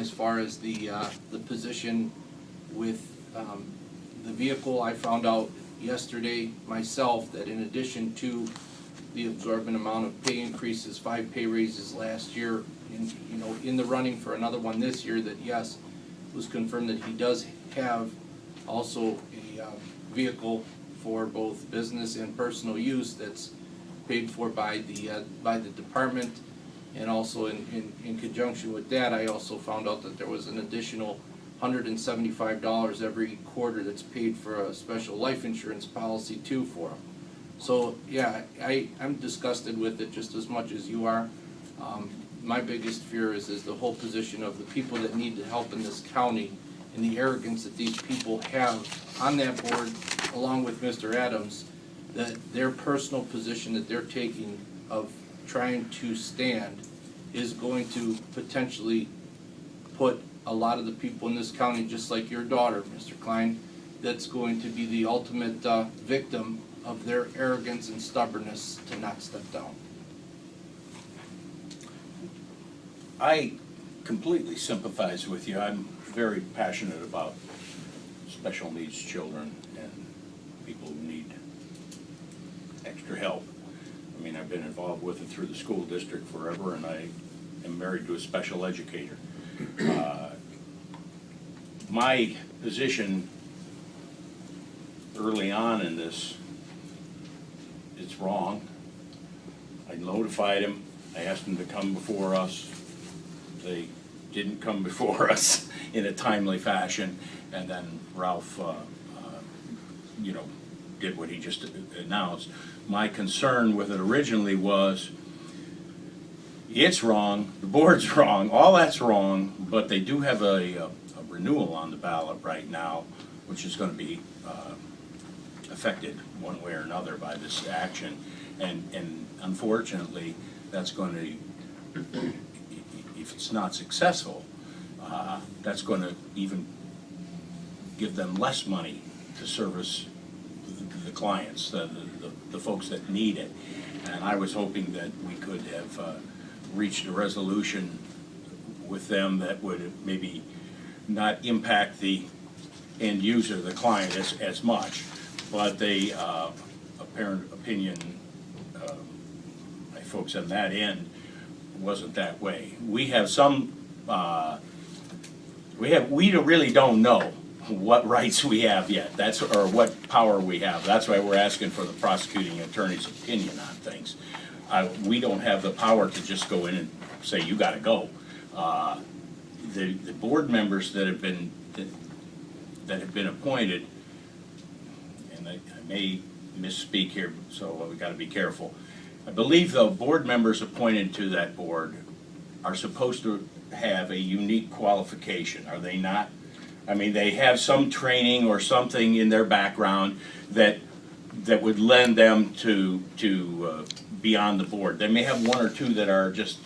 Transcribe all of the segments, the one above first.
as far as the position with the vehicle, I found out yesterday myself that in addition to the absorbent amount of pay increases, 5 pay raises last year, and in the running for another one this year, that yes, it was confirmed that he does have also a vehicle for both business and personal use that's paid for by the department. And also in conjunction with that, I also found out that there was an additional $175 every quarter that's paid for a special life insurance policy too for him. So yeah, I'm disgusted with it just as much as you are. My biggest fear is the whole position of the people that need the help in this county and the arrogance that these people have on that board, along with Mr. Adams, that their personal position that they're taking of trying to stand is going to potentially put a lot of the people in this county, just like your daughter, Mr. Klein, that's going to be the ultimate victim of their arrogance and stubbornness to not step down. I completely sympathize with you. I'm very passionate about special needs children and people who need extra help. I mean, I've been involved with it through the school district forever, and I am married to a special educator. My position early on in this, it's wrong. I notified him. I asked him to come before us. They didn't come before us in a timely fashion, and then Ralph, did what he just announced. My concern with it originally was, it's wrong, the board's wrong, all that's wrong, but they do have a renewal on the ballot right now, which is going to be affected one way or another by this action, and unfortunately, that's going to, if it's not successful, that's going to even give them less money to service the clients, the folks that need it. And I was hoping that we could have reached a resolution with them that would maybe not impact the end user, the client, as much. But they, apparent opinion, my folks on that end, wasn't that way. We have some, we really don't know what rights we have yet. Or what power we have. That's why we're asking for the prosecuting attorney's opinion on things. We don't have the power to just go in and say, you gotta go. The board members that have been appointed, and I may misspeak here, so we gotta be careful. I believe the board members appointed to that board are supposed to have a unique qualification, are they not? I mean, they have some training or something in their background that would lend them to be on the board. They may have one or two that are just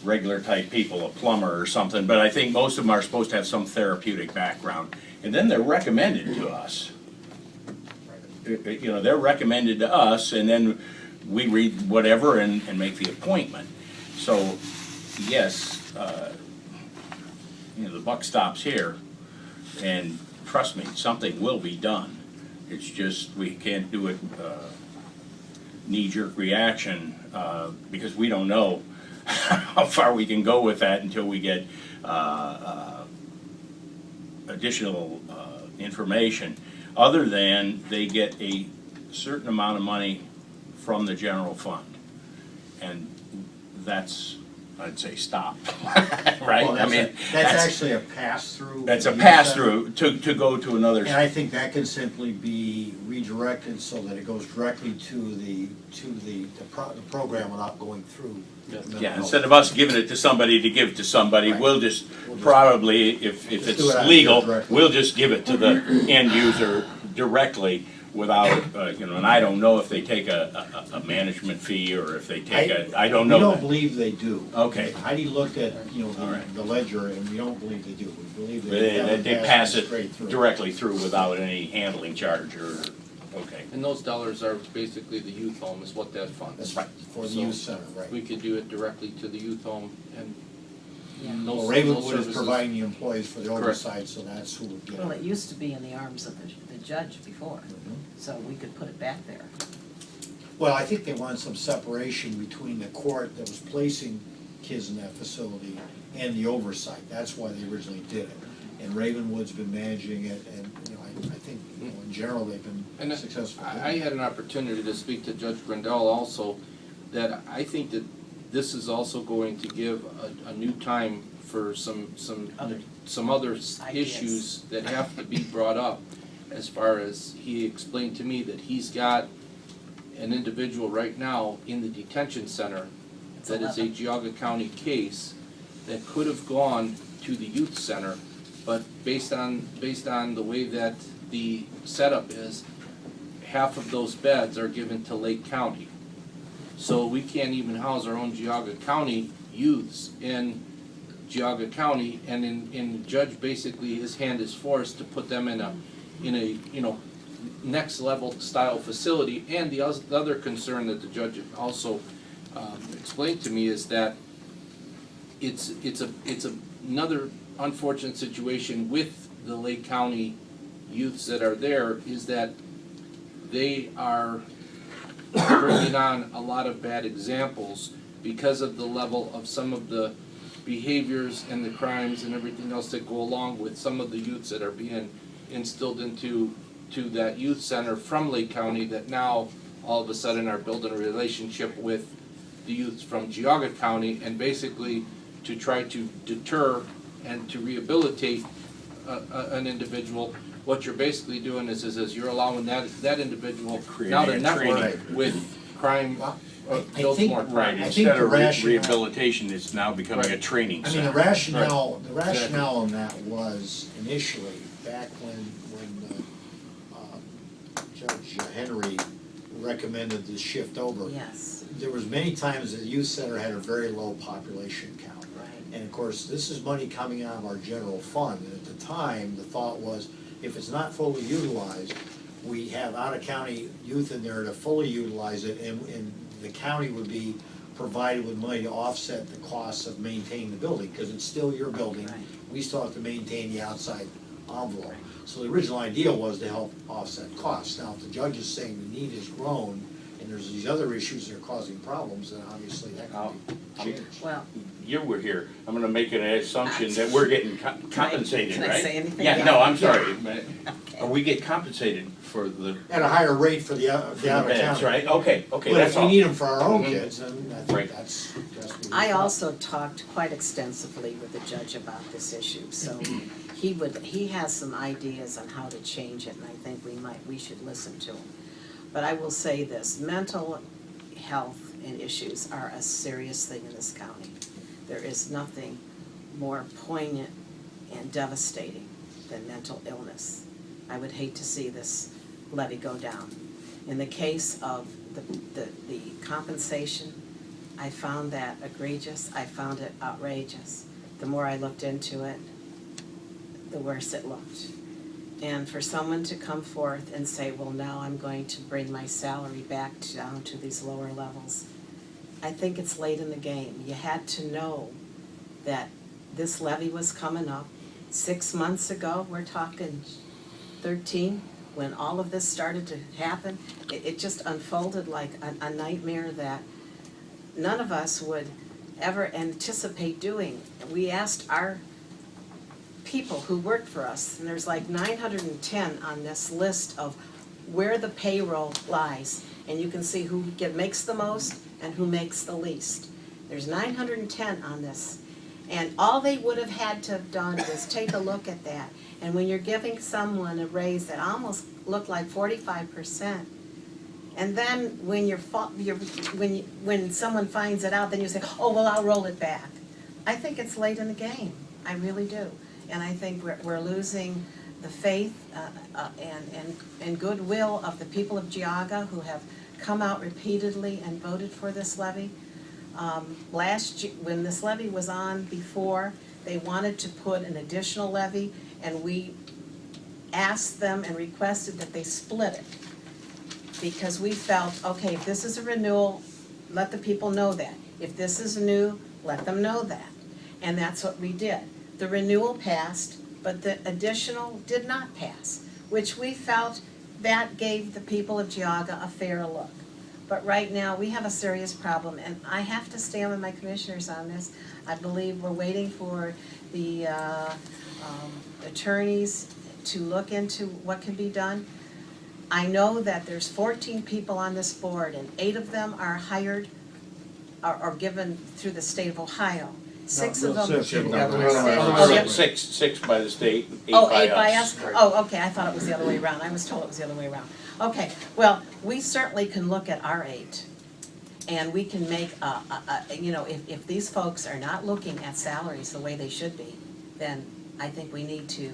regular type people, a plumber or something, but I think most of them are supposed to have some therapeutic background. And then they're recommended to us. They're recommended to us, and then we read whatever and make the appointment. So, yes, the buck stops here, and trust me, something will be done. It's just we can't do it knee-jerk reaction because we don't know how far we can go with that until we get additional information, other than they get a certain amount of money from the general fund. And that's, I'd say, stop. Right? Well, that's actually a pass-through. That's a pass-through to go to another. And I think that can simply be redirected so that it goes directly to the program without going through. Yeah, instead of us giving it to somebody to give to somebody, right. we'll just probably, if it's legal, we'll just give it to the end user directly without, and I don't know if they take a management fee or if they take I don't know. We don't believe they do. Okay. Heidi looked at, the ledger, and we don't believe they do. We believe they pass it directly through without any handling charge or, okay. And those dollars are basically the youth home is what that funds. That's right, for the youth center, right. We could do it directly to the youth home, and Yeah. no. Well, no Ravenwood is services. providing the employees for the Correct. oversight, so that's who would get Well, it. it used to be in the arms of the judge before, Mhm. so we could put it back there. Well, I think they wanted some separation between the court that was placing kids in that facility and the oversight. That's why they originally did it. And Ravenwood's been managing it, and, you know, I think, you know, in general, they've And been successful. I had an opportunity to speak to Judge Grindell also, that I think that this is also going to give a new time for some Other other ideas. issues that have to be brought up. As far as, he explained to me that he's got an individual right now in the detention center It's that is a 11. Geauga County case that could have gone to the youth center, but based on the way that the setup is, half of those beds are given to Lake County. So we can't even house our own Geauga County youths in Geauga County, and the judge basically, his hand is forced to put them in a, you know, next level style facility. And the other concern that the judge also explained to me is that it's another unfortunate situation with the Lake County youths that are there, is that they are bringing on a lot of bad examples because of the level of some of the behaviors and the crimes and everything else that go along with some of the youths that are being instilled into that youth center from Lake County, that now all of a sudden are building a relationship with the youths from Geauga County, and basically to try to deter and to rehabilitate an individual. What you're basically doing is you're allowing that individual now to Creating a network training. with crime, I builds think- more Right, crime. think instead the of rationale- rehabilitation, it's now becoming a Right. training I mean, the center. rationale on that was initially, back when Judge Henry recommended the shift over. Yes, There was many times that the youth center had a very low population count. right. And of course, this is money coming out of our general fund, and at the time, the thought was, if it's not fully utilized, we have out-of-county youth in there to fully utilize it, and the county would be provided with money to offset the costs of maintaining the building, because it's still your building. Right. We still have to maintain the outside envelope. So the original idea was to help offset costs. Now, if the judge is saying the need has grown, and there's these other issues that are causing problems, then obviously that can be changed. Well, You were here, I'm gonna make an assumption that we're getting compensated, can right? I say anything? Yeah, no, I'm sorry, but okay. we get compensated for the At a higher rate for the beds, out-of-town. right? Okay, okay, But that's if we all. need them for our own Mhm. kids, then I Right. think that's what we I thought. also talked quite extensively with the judge about this issue, so he has some ideas on how to change it, and I think we should listen to him. But I will say this, mental health and issues are a serious thing in this county. There is nothing more poignant and devastating than mental illness. I would hate to see this levy go down. In the case of the compensation, I found that egregious, I found it outrageous. The more I looked into it, the worse it looked. And for someone to come forth and say, well, now I'm going to bring my salary back down to these lower levels, I think it's late in the game. You had to know that this levy was coming up. 6 months ago, we're talking 13, when all of this started to happen, it just unfolded like a nightmare that none of us would ever anticipate doing. We asked our people who worked for us, and there's like 910 on this list of where the payroll lies, and you can see who makes the most and who makes the least. There's 910 on this, and all they would have had to have done is take a look at that. And when you're giving someone a raise that almost looked like 45%, and then when when someone finds it out, then you say, oh, well, I'll roll it back. I think it's late in the game, I really do. And I think we're losing the faith and goodwill of the people of Geauga who have come out repeatedly and voted for this levy. Last year, when this levy was on before, they wanted to put an additional levy, and we asked them and requested that they split it. Because we felt, okay, if this is a renewal, let the people know that. If this is new, let them know that. And that's what we did. The renewal passed, but the additional did not pass, which we felt that gave the people of Geauga a fair look. But right now, we have a serious problem, and I have to stand with my commissioners on this. I believe we're waiting for the attorneys to look into what can be done. I know that there's 14 people on this board, and 8 of them are hired or given through the state of Ohio. 6 of them. Six by the state, 8 Oh, by 8 by us. us? Oh, okay, I thought it was the other way around. I was told it was the other way around. Okay, well, we certainly can look at our 8. And we can make, you know, if these folks are not looking at salaries the way they should be, then I think we need to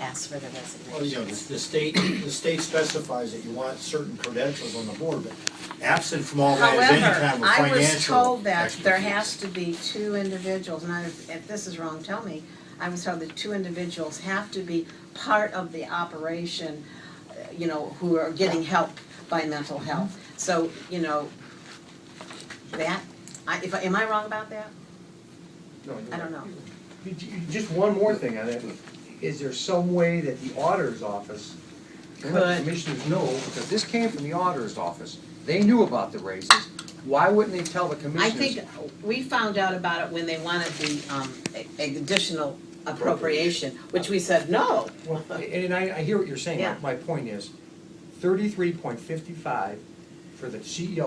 ask for the Well, you know, resignation. the state specifies that you want certain credentials on the board, but absent from all that is any kind of However, financial I was told that there expertise. has to be 2 individuals, and if this is wrong, tell me. I was told that 2 individuals have to be part of the operation, you know, who are getting help by mental health. So, you know, that, am I wrong about that? No, I don't know. Just one more thing on that. Is there some way that the auditor's office can let the Could. commissioners know, because this came from the auditor's office, they knew about the raises, why wouldn't they tell the I commissioners? think we found out about it when they wanted the additional appropriation, which we said no. Well, and I hear what you're saying, Yeah. my point is, 33.55 for the CEO